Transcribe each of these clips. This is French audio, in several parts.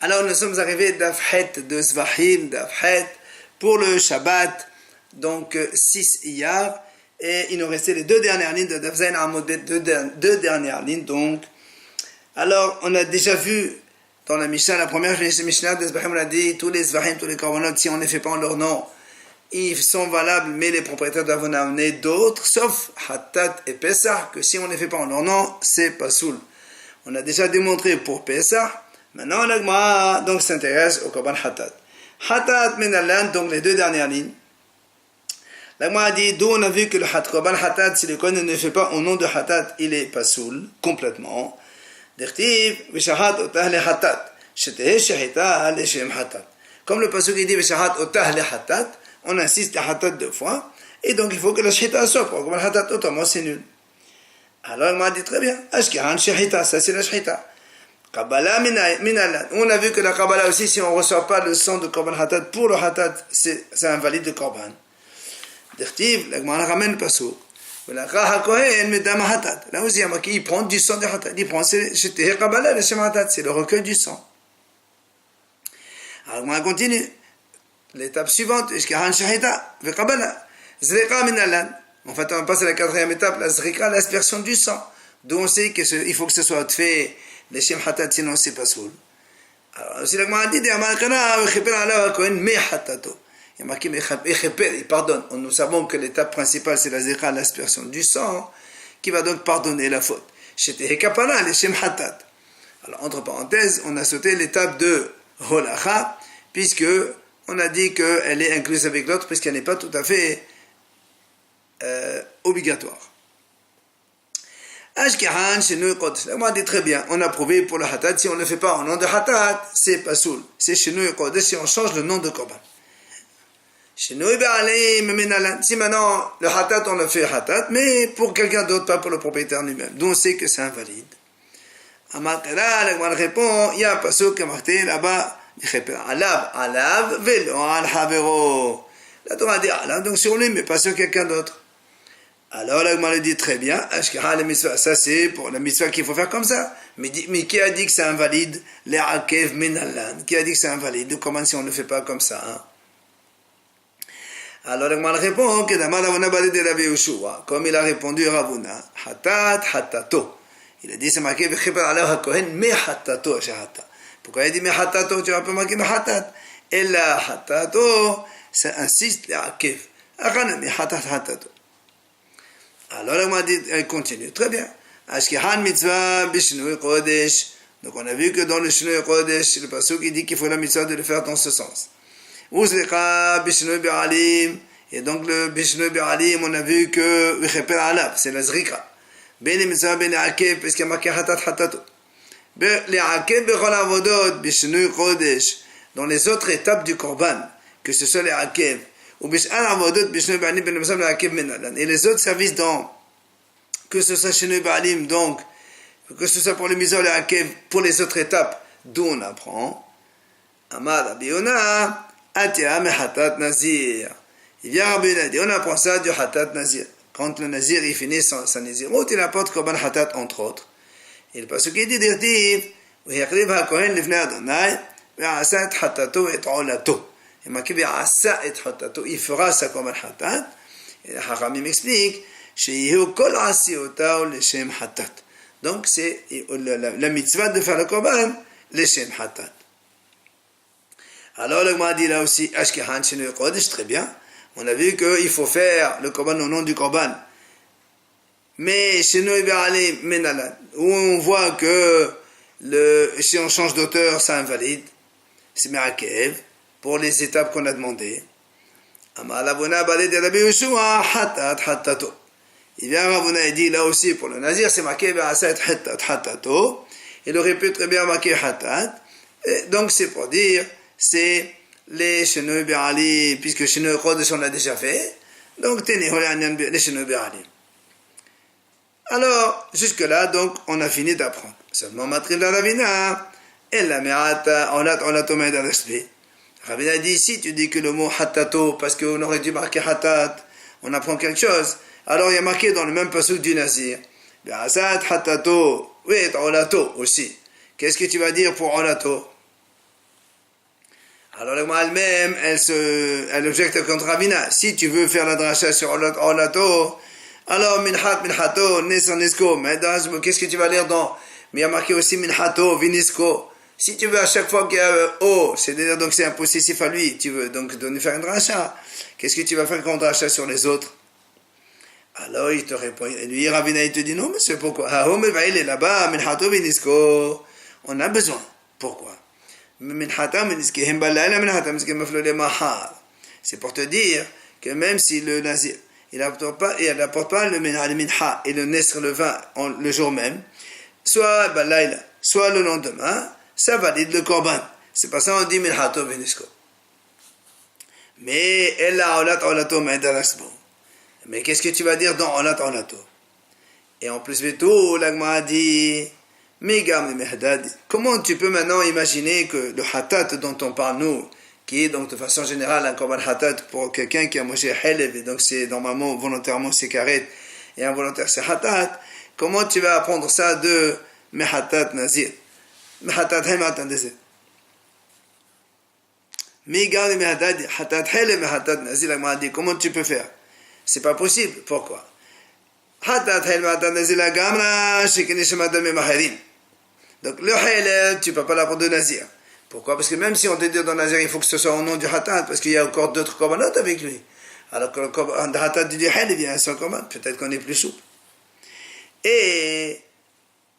Alors nous sommes arrivés d'Afhet de Zvahim, d'Afhet, pour le Shabbat, donc 6 Iyar, et il nous restait les deux dernières lignes de Dafzain Amodbet, deux dernières lignes donc. Alors on a déjà vu dans la Mishnah, la première Mishnah de Zvahim, on a dit tous les Zvahim, tous les Korbanot, si on ne fait pas en leur nom, ils sont valables, mais les propriétaires doivent en amener d'autres, sauf Hattat et Pesach, que si on ne les fait pas en leur nom, c'est pas soul. On a déjà démontré pour Pesach. Maintenant, l'Agma donc s'intéresse au Korban Hattat. Hattat Menalan, donc les deux dernières lignes. L'Agma a dit, d'où on a vu que le Korban Hattat, si le Kohen ne fait pas au nom de Hattat, il est pas soul, complètement. D'irtiv, Vishahat Otah le Hattat. Shetehe Shehita le Shem Hattat. Comme le Pasuk dit, Vishahat Otah le Hattat, on insiste à Hattat deux fois, et donc il faut que la Shehita soit pour Korban Hattat, autrement c'est nul. Alors l'Agma a dit très bien, Ashkehan Shehita, ça c'est la Shehita. Kabbalah minalan. On a vu que la Kabbalah aussi, si on ne reçoit pas le sang de Korban Hattat pour le Hattat, c'est invalide le Korban. D'irtiv, l'Agma ramène le Pasuk. Là aussi, il prend du sang de Hattat. Il prend, c'est Kabbalah, le Shem Hattat, c'est le recueil du sang. Alors on continue. L'étape suivante, Ishkahan Shahita, ve Kabbalah. Zrika minalan. En fait, on passe à la quatrième étape, la Zrika, l'aspersion du sang. D'où on sait qu'il faut que ce soit fait les Shem Hattat, sinon c'est pas soul. Alors, si l'Agma a dit, il y a marqué, il pardonne. Nous savons que l'étape principale, c'est la Zrika, l'aspersion du sang, qui va donc pardonner la faute. C'était Kapala, les Shem Hattat. Alors, entre parenthèses, on a sauté l'étape de Holacha, puisque on a dit qu'elle est incluse avec l'autre, puisqu'elle n'est pas tout à fait obligatoire. Ashkehan, chez nous, on a dit très bien, on a prouvé pour le Hattat, si on ne le fait pas au nom de Hattat, c'est pas soul. C'est chez nous, si on change le nom de Korban. Chez nous, si maintenant le Hattat, on le fait Hattat, mais pour quelqu'un d'autre, pas pour le propriétaire lui-même. Donc on sait que c'est invalide. Amakara, l'Agma répond, il y a un pasuk qui est marqué là-bas, alav, velo, al havero. La Torah dit alav, donc sur lui, mais pas sur quelqu'un d'autre. Alors l'Agma le dit très bien, Ashkara, la mitzvah, ça c'est pour la mitzvah qu'il faut faire comme ça. Mais qui a dit que c'est invalide? Les akev menalan. Qui a dit que c'est invalide? Comment si on ne le fait pas comme ça, hein? Alors l'Agma répond que Damar Ravuna Badi de Rabbi Yoshua, comme il a répondu Ravuna, Hattat, Hattato. Il a dit c'est marqué V'cheper alav hakohen me Hattato shahata. Pourquoi il dit me Hattato? Tu vas pas marquer me Hattat. Et la Hattato, ça insiste les akev. Achana me Hattat Hattato. Alors l'Agma dit, elle continue, très bien. Ashkehan mitzvah b'shinui kodesh. Donc on a vu que dans le shinui kodesh, le pasuk il dit qu'il faut la mitzvah de le faire dans ce sens. Uzrika b'shinui b'alim. Et donc le b'shinui b'alim, on a vu que v'cheper alav, c'est la zrika. Ben les mitzvah ben les akev, parce qu'il y a marqué hatat hatato. Les akev b'chol avodot b'shinui kodesh. Dans les autres étapes du korban, que ce soit les akev, et les autres services que ce soit chez nous Baalim, donc que ce soit pour les mitzvot, les akev, pour les autres étapes, d'où on apprend Amar Rabbi Yona Atia me Hatat Nazir. Il vient Rabbi Yona dit on apprend ça du Hatat Nazir. Quand le Nazir il finit sa Nazirut, il apporte Korban Hatat entre autres. Et le pasuk dit d'Irtiv V'yakriv HaKohen Lifnei Adonai V'asat Hatato et Olato. Il fera sa Korban Hattat. Et le Haramim explique donc c'est la mitzvah de faire le Korban, le Shem Hattat. Alors le Gemara dit là aussi, Ashkehan Shinui Kodesh, très bien. On a vu qu'il faut faire le Korban au nom du Korban. Mais Shinui B'alim Menalan, où on voit que si on change d'auteur, ça invalide. C'est Merakev. Pour les étapes qu'on a demandées. Amar Ravuna Badi de Rabbi Yoshua Hattat Hattato. Il vient Ravuna et dit là aussi pour le Nazir c'est marqué V'asat Hattat Hattato. Il aurait pu très bien marquer Hattat. Donc c'est pour dire c'est les Shinui B'alim, puisque Shinui Kodesh on l'a déjà fait. Donc tenez les Shinui B'alim. Alors jusque là donc on a fini d'apprendre. Seulement Matril la Ravina et la Me'ata on a tombé dans l'esprit. Rabbi a dit ici, tu dis que le mot hatato, parce qu'on aurait dû marquer hatat, on apprend quelque chose. Alors il y a marqué dans le même pasuk du Nazir, Asad hatato, oui, olato aussi. Qu'est-ce que tu vas dire pour olato? Alors la Gemara elle-même, elle objecte contre Ravina. Si tu veux faire la dracha sur Olato, alors minhato, nesko. Mais qu'est-ce que tu vas lire dans? Mais il y a marqué aussi minhato, vinisko. Si tu veux à chaque fois qu'il y a o, c'est-à-dire donc c'est un possessif à lui, tu veux donc donner faire une dracha. Qu'est-ce que tu vas faire comme dracha sur les autres? Alors il te répond, et lui Ravina il te dit non, mais c'est pourquoi? Il est là-bas, minhato, vinisko. On a besoin. Pourquoi? C'est pour te dire que même si le nazir il n'apporte pas le minha et le nesr le vin le jour même, soit balayla, soit le lendemain, ça valide le korban. C'est pas ça on dit minhato vinisko. Mais ella olat olato ma'dalasbo. Mais qu'est-ce que tu vas dire dans olat olato? Et en plus de tout, l'agma a dit comment tu peux maintenant imaginer que le hatat dont on parle nous, qui est donc de façon générale un korban hatat pour quelqu'un qui a mangé helev, et donc c'est normalement volontairement c'est karet, et involontaire c'est hatat, comment tu vas apprendre ça de mehatat nazir? Mehatat hemat nazir. Hatat helev mehatat nazir, la m'a dit comment tu peux faire? C'est pas possible. Pourquoi? Donc le halal, tu ne peux pas l'apprendre de nazir. Pourquoi? Parce que même si on te dit dans nazir, il faut que ce soit au nom du hatat, parce qu'il y a encore d'autres korbanot avec lui. Alors que le hatat du halal, il y a un seul korban, peut-être qu'on est plus souple. Et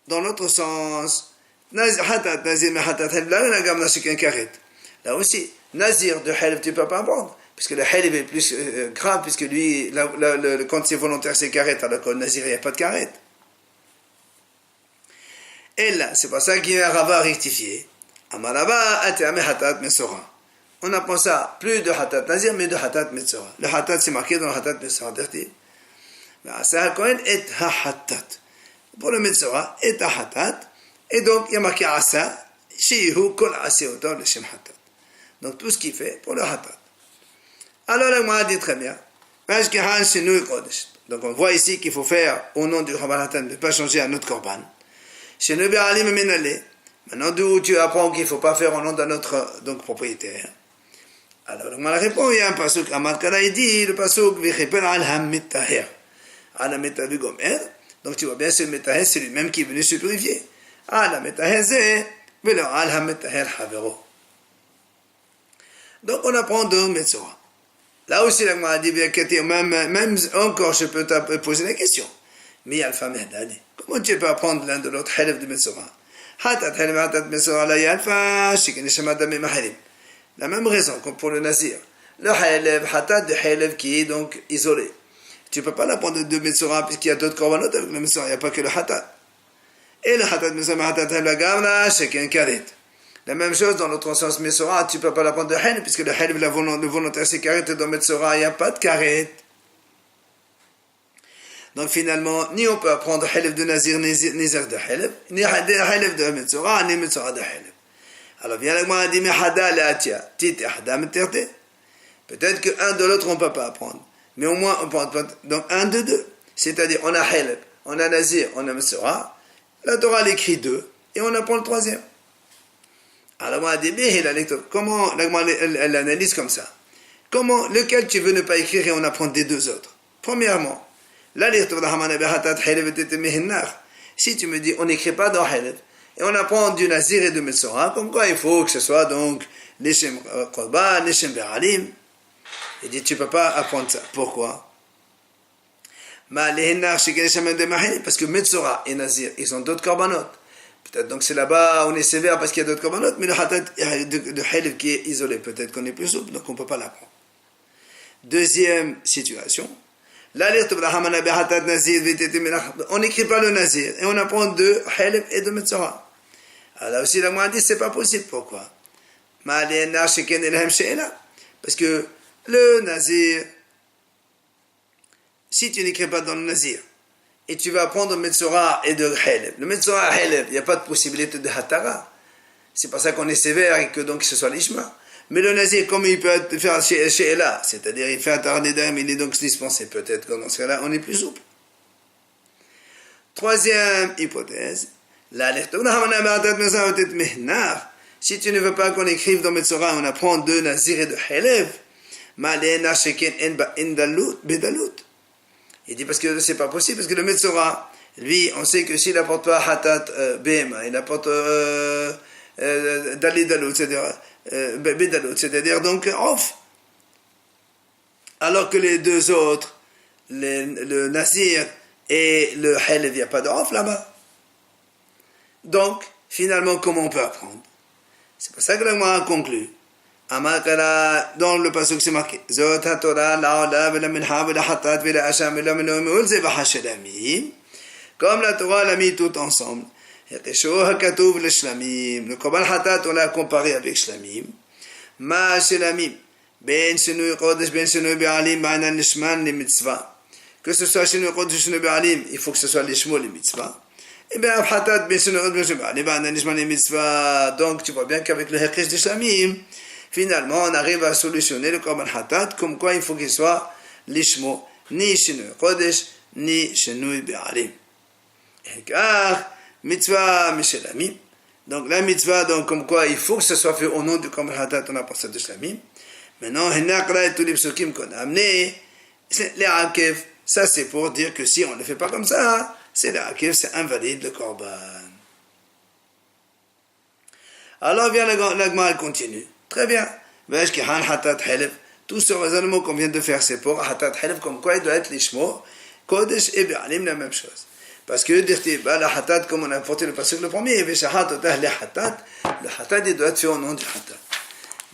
dans l'autre sens, hatat, nazir, mais hatat halal, là, on a gamna chacun karet. Là aussi, nazir de halal, tu ne peux pas apprendre. Parce que le halal est plus grave, puisque lui, quand c'est volontaire, c'est karet, alors que le nazir, il n'y a pas de karet. Et là, c'est pour ça qu'il y a un rava rectifié. Amarava atame hatat mesora. On apprend ça plus de hatat nazir, mais de hatat mesora. Le hatat, c'est marqué dans le hatat mesora. C'est un kohen et ha hatat. Pour le mesora, et ha hatat. Et donc, il y a marqué asa, shihu kol aseotor le shem hatat. Donc, tout ce qu'il fait pour le hatat. Alors, le m'a dit très bien. Donc, on voit ici qu'il faut faire au nom du korban hatat, ne pas changer un autre korban. Chez Nebi Alim Menale, maintenant d'où tu apprends qu'il ne faut pas faire au nom d'un autre donc, propriétaire. Alors, on répond, il y a un pasuk, Amarkala, il dit, le pasuk, Vichipel al-ham mitaher. Al-ham mitaher gomer. Donc, tu vois bien, ce mitaher, c'est lui-même qui est venu se purifier. Al-ham mitaher, c'est, velo al-ham mitaher havero. Donc, on apprend de Metzora. Là aussi, la m'a dit, même encore, je peux te poser la question. Mais Alpha Mehdadi. Comment tu peux apprendre l'un de l'autre halef de Metzora? La même raison que pour le nazir. Le halef, hatat de halef qui est donc isolé. Tu ne peux pas l'apprendre de Metzora puisqu'il y a d'autres korbanot avec le Metzora. Il n'y a pas que le hatat. Et le hatat Metzora, hatat halef, gamna, chacun karet. La même chose dans l'autre sens Metzora, tu ne peux pas l'apprendre de halef puisque le halef, le volontaire, c'est karet. Et dans Metzora, il n'y a pas de karet. Donc finalement, ni on peut apprendre halef de nazir, ni zir de halef, ni halef de metzora, ni metzora de halef. Alors bien la dit, mais hada la atia, tit hada meterte. Peut-être qu'un de l'autre on ne peut pas apprendre. Mais au moins on peut apprendre. Donc un de deux. C'est-à-dire on a halef, on a nazir, on a metzora. La Torah l'écrit deux, et on apprend le troisième. Alors moi dit, mais comment elle analyse comme ça? Comment, lequel tu veux ne pas écrire et on apprend des deux autres? Premièrement, si tu me dis, on n'écrit pas dans halef, et on apprend du nazir et de metzora, comme quoi il faut que ce soit donc l'ishem korban, l'ishem beralim. Il dit, tu ne peux pas apprendre ça. Pourquoi? Parce que metzora et nazir, ils ont d'autres korbanot. Peut-être donc c'est là-bas, on est sévère parce qu'il y a d'autres korbanot, mais le hatat de halef qui est isolé, peut-être qu'on est plus souple, donc on ne peut pas l'apprendre. Deuxième situation. On n'écrit pas le nazir et on apprend de halef et de metzora. Alors aussi la moine dit c'est pas possible. Pourquoi? Parce que le nazir, si tu n'écris pas dans le nazir et tu vas apprendre metzora et de halef, le metzora et halef, il n'y a pas de possibilité de hatara. C'est pour ça qu'on est sévère et que donc ce soit l'ishma. Mais le nazir, comme il peut faire chez Ella, c'est-à-dire il fait un tarnedam, il est donc dispensé, peut-être que dans ce cas-là, on est plus souple. Troisième hypothèse, si tu ne veux pas qu'on écrive dans Metzora, on apprend de Nazir et de Helev, Malena Sheken En Dalut, Bedalut. Il dit parce que c'est pas possible, parce que le Metzora, lui, on sait que s'il n'apporte pas Hatat Behema, il apporte Dalit Dalut, c'est-à-dire Bedalut, c'est-à-dire donc Off. Alors que les deux autres, le Nazir et le Helev, il n'y a pas de Off là-bas. Donc, finalement, comment on peut apprendre? C'est pour ça que l'Agmara conclut. Amakara, dans le passage c'est marqué Zot HaTorah la'ola vela minha vela hatat vela asham vela minhum zebaha shelamim. Comme la Torah l'a mis tout ensemble. Yatesho hakatuv le shlamim. Le korban hatat on l'a comparé avec shlamim. Ma shelamim ben shenui kodesh ben shenui be'alim ba'anan lishman les mitzvah. Que ce soit shenui kodesh shenui be'alim, il faut que ce soit lishmo les mitzvah. Et bien hatat ben shenui kodesh ben shenui be'alim ba'anan lishman les mitzvah. Donc tu vois bien qu'avec le hekesh de shlamim, finalement, on arrive à solutionner le korban hatat, comme quoi il faut qu'il soit lishmo, ni shenui kodesh, ni shenui be'alim. Car mitzvah mishelamim. Donc la mitzvah, donc comme quoi il faut que ce soit fait au nom du korban hatat, on a pensé de shlamim. Maintenant, henakra et tous les psukim qu'on a amenés, les akev, ça c'est pour dire que si on ne le fait pas comme ça, c'est les akev, c'est invalide le korban. Alors vient la Gemara, elle continue. Très bien. Tout ce raisonnement qu'on vient de faire, c'est pour Hatat Helef, comme quoi il doit être l'Ishmo, Kodesh et Be'alim, la même chose. Parce que la Hatat, comme on a porté le passage le premier, le Hatat, il doit être fait au nom du Hatat.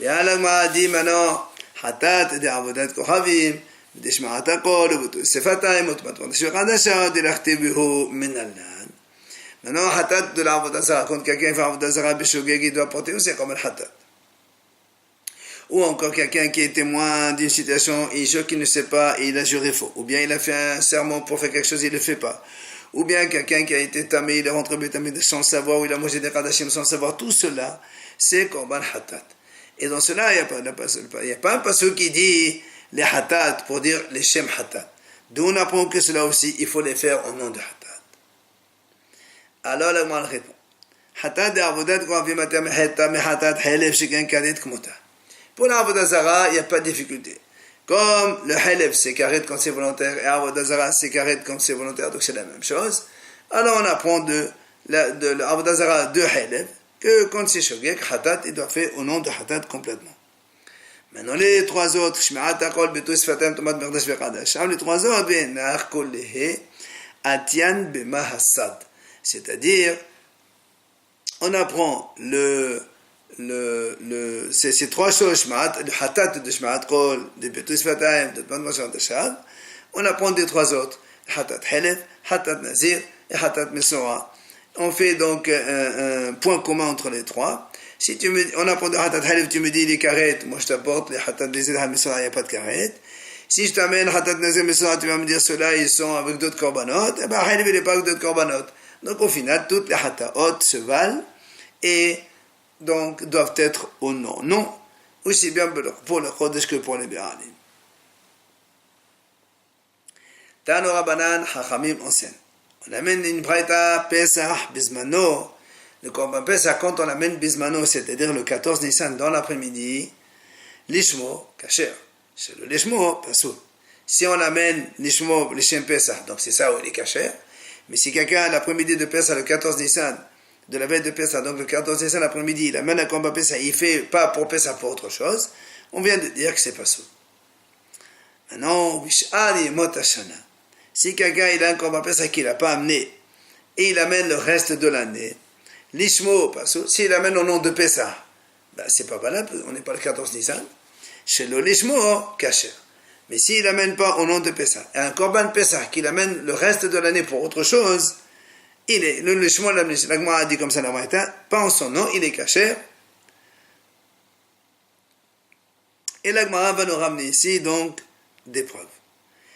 Et alors, on dit maintenant, Hatat, des Avodat Kohavim, des Shma'at Akol, des Sefatayim, des Shma'adasha, des Lachtibihu, Minallan. Maintenant, Hatat de l'Avodat Zara, quand quelqu'un fait Avodat Zara, Bishogeg, il doit porter aussi comme le Hatat. Ou encore quelqu'un qui est témoin d'une situation, il jure qu'il ne sait pas et il a juré faux. Ou bien il a fait un serment pour faire quelque chose et il ne le fait pas. Ou bien quelqu'un qui a été tamé, il est rentré tamé sans savoir, ou il a mangé des radachim sans savoir. Tout cela, c'est korban hatat. Et dans cela, il n'y a pas un passage qui dit les hatat pour dire les shem hatat. D'où on apprend que cela aussi, il faut les faire au nom de hatat. Alors la Gemara répond. Hatat de avodat kohavim atem hatat helef shiken kadet kmota. Pour l'Avodah Zara, il n'y a pas de difficulté. Comme le Helef, c'est carré quand c'est volontaire, et l'Avodah Zara, c'est carré quand c'est volontaire, donc c'est la même chose. Alors on apprend de l'Avodah Zara de Helef, que quand c'est Shogek, Hatat, il doit faire au nom de Hatat complètement. Maintenant les trois autres, Shma'at Akol, Betou Sfatem, Tomat Merdash Vechadash, les trois autres, Benar Kolehe, Atian Bema Hassad. C'est-à-dire, on apprend ces trois choses, le hatat de Shma'at Kol, de Betou Sfatayim, de Tomat Merdash Vechadash, on apprend des trois autres, Hatat Helef, Hatat Nazir et Hatat Mesora. On fait donc un point commun entre les trois. Si on apprend de Hatat Helef, tu me dis les karet, moi je t'apporte les Hatat Nazir et Mesora, il n'y a pas de karet. Si je t'amène Hatat Nazir et Mesora, tu vas me dire ceux-là, ils sont avec d'autres korbanot. Eh bien, Helef, il n'est pas avec d'autres korbanot. Donc au final, toutes les Hataot se valent et donc doivent être au nom. Non, aussi bien pour le Chodesh que pour les Be'alim. Tano Rabbanan Chachamim enseigne. On amène une braïta Pesach Bismano. Le korban Pesach, quand on amène Bismano, c'est-à-dire le 14 Nissan dans l'après-midi, l'Ishmo, Kacher. C'est le Lishmo, Pasoul. Si on amène l'Ishmo, l'Ishem Pesach, donc c'est ça où il est Kacher. Mais si quelqu'un, l'après-midi de Pesach, le 14 Nissan, de la veille de Pesach, donc le 14 Nissan l'après-midi, il amène un korban Pesach, il fait pas pour Pesach, pour autre chose, on vient de dire que c'est Pasoul. Maintenant, Vish'ali Motashana. Si quelqu'un il a un korban Pesach qu'il n'a pas amené et il amène le reste de l'année, l'Ishmo, s'il amène au nom de Pesach, ben c'est pas valable, on n'est pas le 14 Nissan. Chez le l'Ishmo, Kacher. Mais s'il n'amène pas au nom de Pesach, et un korban Pesach qu'il amène le reste de l'année pour autre chose, il est, le l'Ishmo, la Gemara a dit comme ça la Braïta, pas en son nom, il est Kacher. Et la Gemara va nous ramener ici donc des preuves.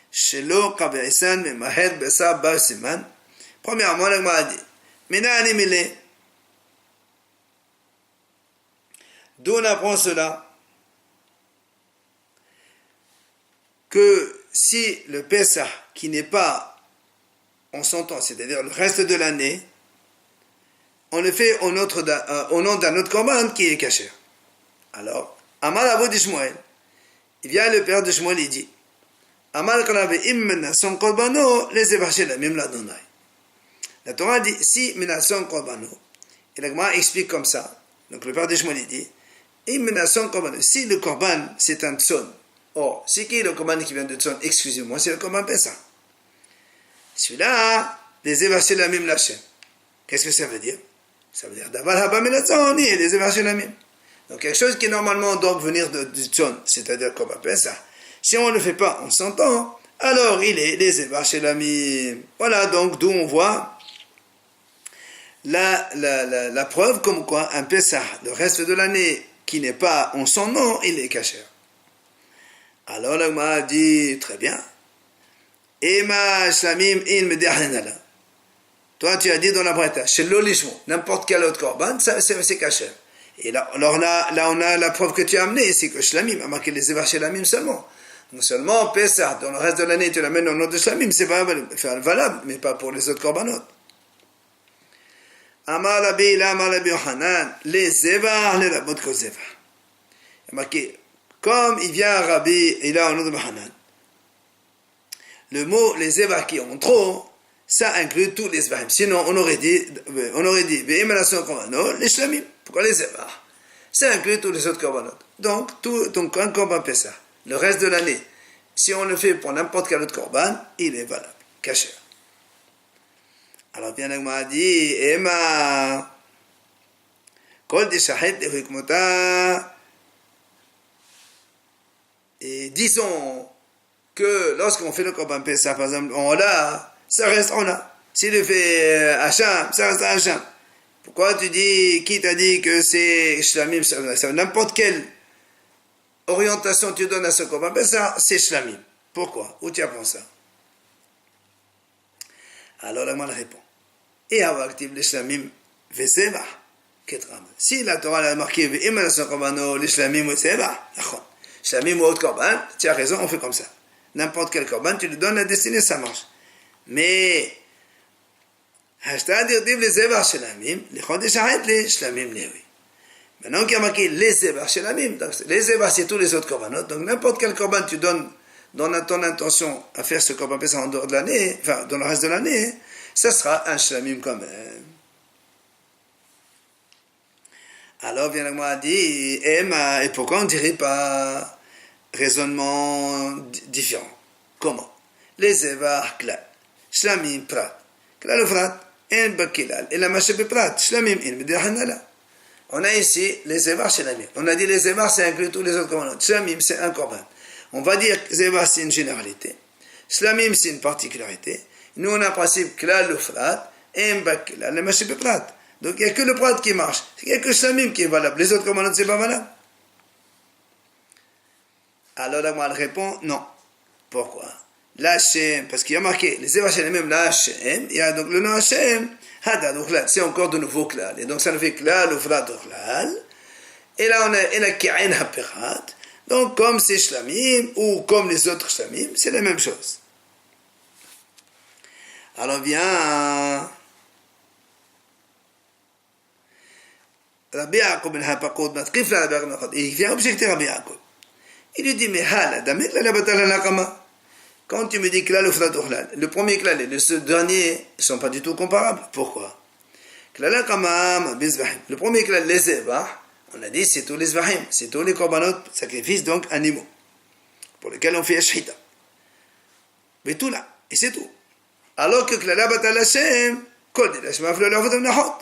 Shelo Kabe'isan Memahed Besa Bar Siman. Premièrement, la Gemara dit Mina Animile. D'où on apprend cela que si le Pesach qui n'est pas en son temps, c'est-à-dire le reste de l'année, on le fait au nom d'un autre korban qui est caché. Alors, Amal Abu de Shmuel, il vient le père de Shmuel, il dit, Amal Kanabe Imna son korbano, les évacher la même la donai. La Torah dit, si Mena son korbano, et la Gemara explique comme ça. Donc le père de Shmuel, il dit, Imna son korbano, si le korban c'est un tson, or, c'est qui le korban qui vient de tson, excusez-moi, c'est le korban Pessah. Celui-là, les évacher la même lachem. Qu'est-ce que ça veut dire? Ça veut dire d'avoir habamenatzon et les évacher la même. Donc quelque chose qui normalement doit venir du tson, c'est-à-dire comme appelle ça. Si on ne le fait pas, on s'entend, alors il est les évacher la même. Voilà, donc d'où on voit la preuve comme quoi un Pessah, le reste de l'année qui n'est pas en son nom, il est caché. Alors la Gemara dit très bien. Ema shlamim in medahnala. Toi, tu as dit dans la breta, chez l'olishmo, n'importe quel autre korban, c'est caché. Et là, alors là, on a la preuve que tu as amenée, c'est que shlamim a marqué les évar shlamim seulement. Donc seulement Pessah, dans le reste de l'année, tu l'amènes au nom de shlamim, c'est valable, mais pas pour les autres korbanot. Amar Rabbi Yohanan, les évar, les rabot ko zévar. Il a marqué, comme il vient à Rabbi, il a au nom de Yohanan. Le mot les évar qui ont trop, ça inclut tous les zvahim. Sinon, on aurait dit, les shlamim. Pourquoi les évar? Ça inclut tous les autres korbanot. Donc, un korban Pessah, le reste de l'année, si on le fait pour n'importe quel autre korban, il est valable, caché. Alors, bien Agma a dit, Ema, kol de shahet de hikmota, et disons que lorsqu'on fait le korban Pessah, par exemple, on l'a, ça reste on a. S'il le fait Hacham, ça reste Hacham. Pourquoi tu dis, qui t'a dit que c'est Shlamim, ça, n'importe quelle orientation tu donnes à ce korban Pessah, c'est Shlamim. Pourquoi? Où tu apprends ça? Alors la Gemara répond. Et avaktiv le Shlamim veseva ketram. Si la Torah a marqué ve'imana son korbano le Shlamim veseva, Shlamim ou autre korban, tu as raison, on fait comme ça. N'importe quel korban, tu lui donnes la destinée, ça marche. Mais, c'est-à-dire, les évar shlamim, les chodesh ha'et les shlamim levi. Maintenant qu'il y a marqué les évar shlamim, les évar c'est tous les autres korbanot, donc n'importe quel korban tu donnes dans ton intention à faire ce korban Pessah en dehors de l'année, enfin dans le reste de l'année, ça sera un shlamim quand même. Alors, bien moi a dit, et pourquoi on ne dirait pas raisonnement différent? Comment? Les évar klal. Shlamim prat. Klal ufrat, en bakilal. Et la machebe prat. Shlamim in medahanala. On a ici les évar shlamim. On a dit les évar, c'est inclus tous les autres korbanot. Shlamim, c'est un korban. On va dire que les évar, c'est une généralité. Shlamim, c'est une particularité. Nous, on a le principe klal ufrat, en bakilal. La machebe prat. Donc, il n'y a que le prat qui marche. Il n'y a que shlamim qui est valable. Les autres korbanot, c'est pas valable. Alors, la Gemara répond non. Pourquoi? L'Hachem, parce qu'il y a marqué, les évaches même l'Hachem, il y a donc le nom Hachem, c'est encore de nouveau klal. Et donc ça nous fait klal ou frat klal. Et là on a Ka'en Haperat. Donc comme c'est shlamim, ou comme les autres shlamim, c'est la même chose. Alors vient Rabbi Yaakov ben Hapakot, il vient objecter Rabbi Yaakov. Il lui dit, mais hala, damet la batala nakama. Quand tu me dis klal ou frat klal, le premier klal et le dernier ne sont pas du tout comparables. Pourquoi? Klal kamam bizvahim. Le premier klal, les évar, on a dit c'est tous les zvahim, c'est tous les korbanot, sacrifices donc animaux, pour lesquels on fait ashhita. Mais tout là, et c'est tout. Alors que klal batal Hashem, kol de l'Hashem aflo l'avotam nahot.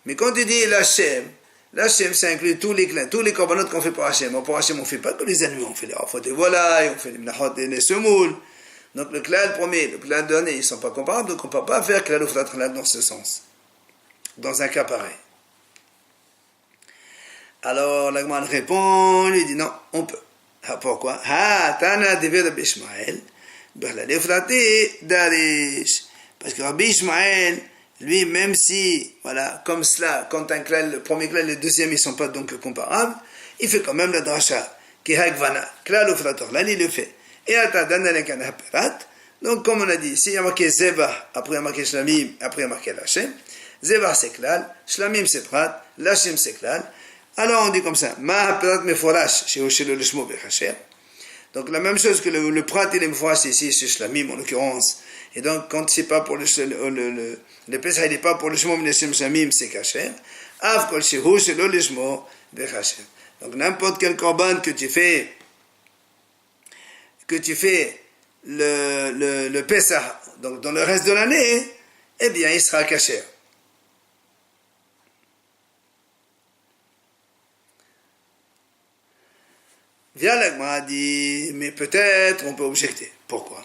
Mais quand tu dis l'Hashem, l'Hachem, ça inclut tous les korbanot qu'on fait pour Hachem. Pour Hachem, on ne fait pas que les animaux, on fait les rafot des volailles, on fait les mnachot et les semoules. Donc le klal premier, le klal dernier, ils ne sont pas comparables, donc on ne peut pas faire klal ou frat klal dans ce sens. Dans un cas pareil. Alors la Gemara répond, il dit non, on peut. Pourquoi? Tana dever de Bishmael, berlale frate darish. Parce que Rabbi Ishmael, lui, même si, voilà, comme cela, quand un klal, le premier klal et le deuxième, ils ne sont pas donc comparables, il fait quand même la drasha, qui est hagvana, klal ou frator, là, il le fait. Et ata danalekan haperat, donc comme on a dit, s'il y a marqué zeba, après il y a marqué shlamim, après il y a marqué l'Hachem, Zevach c'est klal, shlamim c'est prat, lashim c'est klal. Alors on dit comme ça, ma prat meforash, chez le lishmo bechacher. Donc la même chose que le prat et le meforash ici, chez shlamim en l'occurrence. Et donc quand c'est pas pour le Pesach, il n'est pas pour le shmo mneshim shlamim, c'est kacher. Av kol shehu chez le lishmo bechacher. Donc n'importe quel korban que tu fais le Pesach, donc dans le reste de l'année, eh bien il sera kasher. Vient l'Agma dit, mais peut-être on peut objecter. Pourquoi?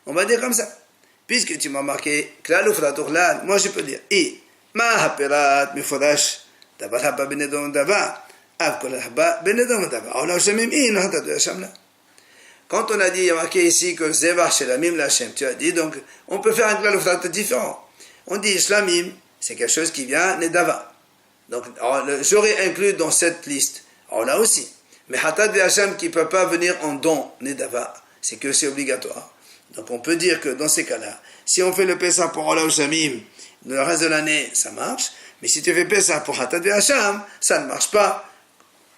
On va dire comme ça. Puisque tu m'as marqué klal ou fraturlal, moi je peux dire i ma haperat mifodash davar haba benedon davar av kol haba benedon davar. Alors shamim in hatat shamla. Quand on a dit, il y a marqué ici que zevach shlamim lachem, tu as dit, donc on peut faire un klal ou frat différent. On dit shlamim, c'est quelque chose qui vient nedava. Donc j'aurais inclus dans cette liste. Alors là aussi. Mais hatat ve'hacham qui ne peut pas venir en don nedava, c'est que c'est obligatoire. Donc on peut dire que dans ces cas-là, si on fait le Pesach pour Ola ou Shamim, le reste de l'année, ça marche. Mais si tu fais Pesach pour Hatat ve'hacham, ça ne marche pas.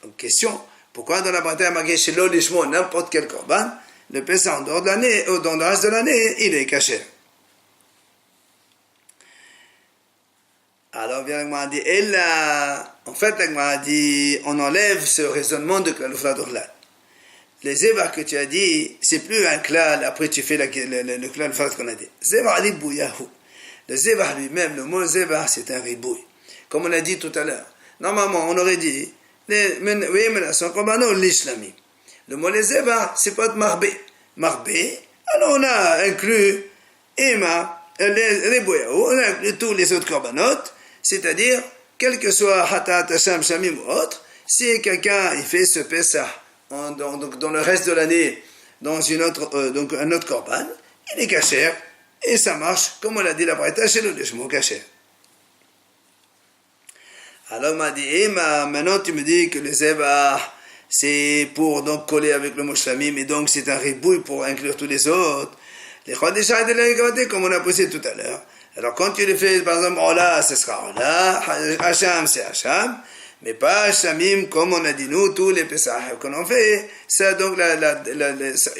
Donc question, pourquoi dans la bataille marqué chez l'Olishmo, n'importe quel korban, le Pesach en dehors de l'année, ou dans le reste de l'année, il est caché. Alors bien l'Agma dit, et là, en fait l'Agma dit, on enlève ce raisonnement de Klalufla Dorlat. Les zevach que tu as dit, c'est plus un klal, après tu fais le klal qu'on a dit. Zevach li bouyahu. Le zevach lui-même, le mot zevach, c'est un ribouille. Comme on a dit tout à l'heure. Normalement, on aurait dit, le mot les zevach, c'est pas de marbe. Marbe, alors on a inclus Ema, les bouyahu, on a inclus tous les autres korbanot, c'est-à-dire, quel que soit hatat, hacham, shamim ou autre, si quelqu'un il fait ce Pesach, donc dans le reste de l'année, dans donc un autre korban, il est kasher, et ça marche, comme on l'a dit la Braïta, chez le lishmo kasher. Alors on m'a dit, maintenant tu me dis que le zevach, c'est pour donc coller avec le mot shlamim, et donc c'est un ribouille pour inclure tous les autres. Les chodeshah de la comme on a posé tout à l'heure. Alors quand tu le fais, par exemple, Ola, ce sera Ola, Hacham, c'est Hacham, mais pas Hachamim, comme on a dit nous, tous les Pesach qu'on en fait, ça donc,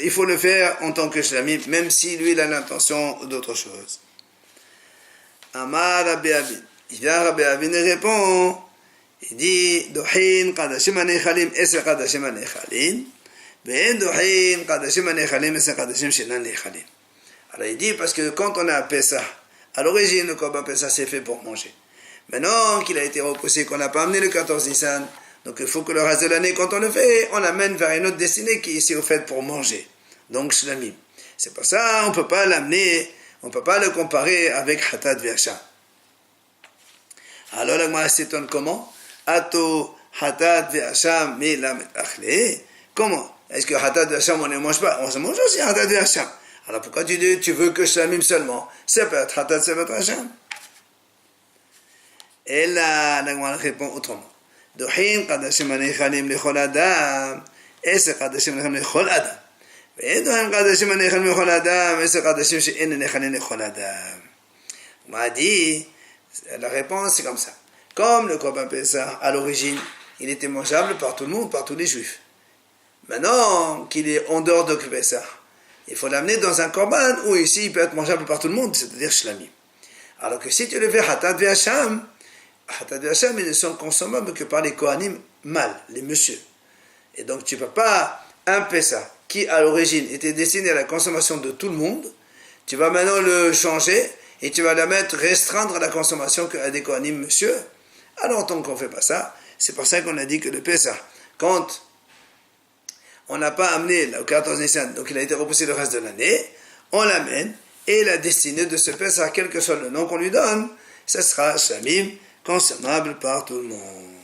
il faut le faire en tant que Shlamim, même si lui, il a l'intention d'autre chose. Amar Rabbi Avin. Il vient Rabbi Avin et répond, il dit, Dohin, Kadashim Anechalim, Eser Kadashim Anechalim, Ben Dohin, Kadashim Anechalim, Eser Kadashim Shenan Anechalim. Alors il dit, parce que quand on a un Pesach, à l'origine, le Korban Pesach s'est fait pour manger. Maintenant qu'il a été repoussé, qu'on n'a pas amené le 14 Nissan, donc il faut que le reste de l'année, quand on le fait, on l'amène vers une autre destinée qui est ici au fait pour manger. Donc Shlamim. C'est pour ça on ne peut pas l'amener, on ne peut pas le comparer avec Hatat ve'hacham. Alors la Gemara s'étonne comment? Ato Hatat ve'hacham mi lamet achle. Comment? Est-ce que Hatat ve'hacham on ne mange pas? On se mange aussi Hatat ve'hacham. Alors pourquoi tu dis tu veux que Shlamim seulement? Ça peut être Hatat, ça peut être Hacham. Et là, la Gemara répond autrement. Dohin Kadashim Anechalim lechol adam, Eser Kadashim Anechalim lechol adam. Et Dohin Kadashim Anechalim lechol adam, Eser Kadashim she'en Anechalim lechol adam. On m'a dit, la réponse c'est comme ça. Comme le Korban Pesach, à l'origine, il était mangeable par tout le monde, par tous les juifs. Maintenant qu'il est en dehors de Pesach, il faut l'amener dans un korban où ici il peut être mangeable par tout le monde, c'est-à-dire shlamim. Alors que si tu le fais hatat ve'hacham, ils ne sont consommables que par les kohanim mâles, les messieurs. Et donc tu ne peux pas, un Pesach qui à l'origine était destiné à la consommation de tout le monde, tu vas maintenant le changer et tu vas la mettre, restreindre la consommation à des kohanim messieurs. Alors tant qu'on ne fait pas ça, c'est pour ça qu'on a dit que le Pesach, quand on n'a pas amené au 14 Nissan, donc il a été repoussé le reste de l'année, on l'amène, et la destinée de ce Pesach, quel que soit le nom qu'on lui donne, ce sera Shlamim, consommable par tout le monde.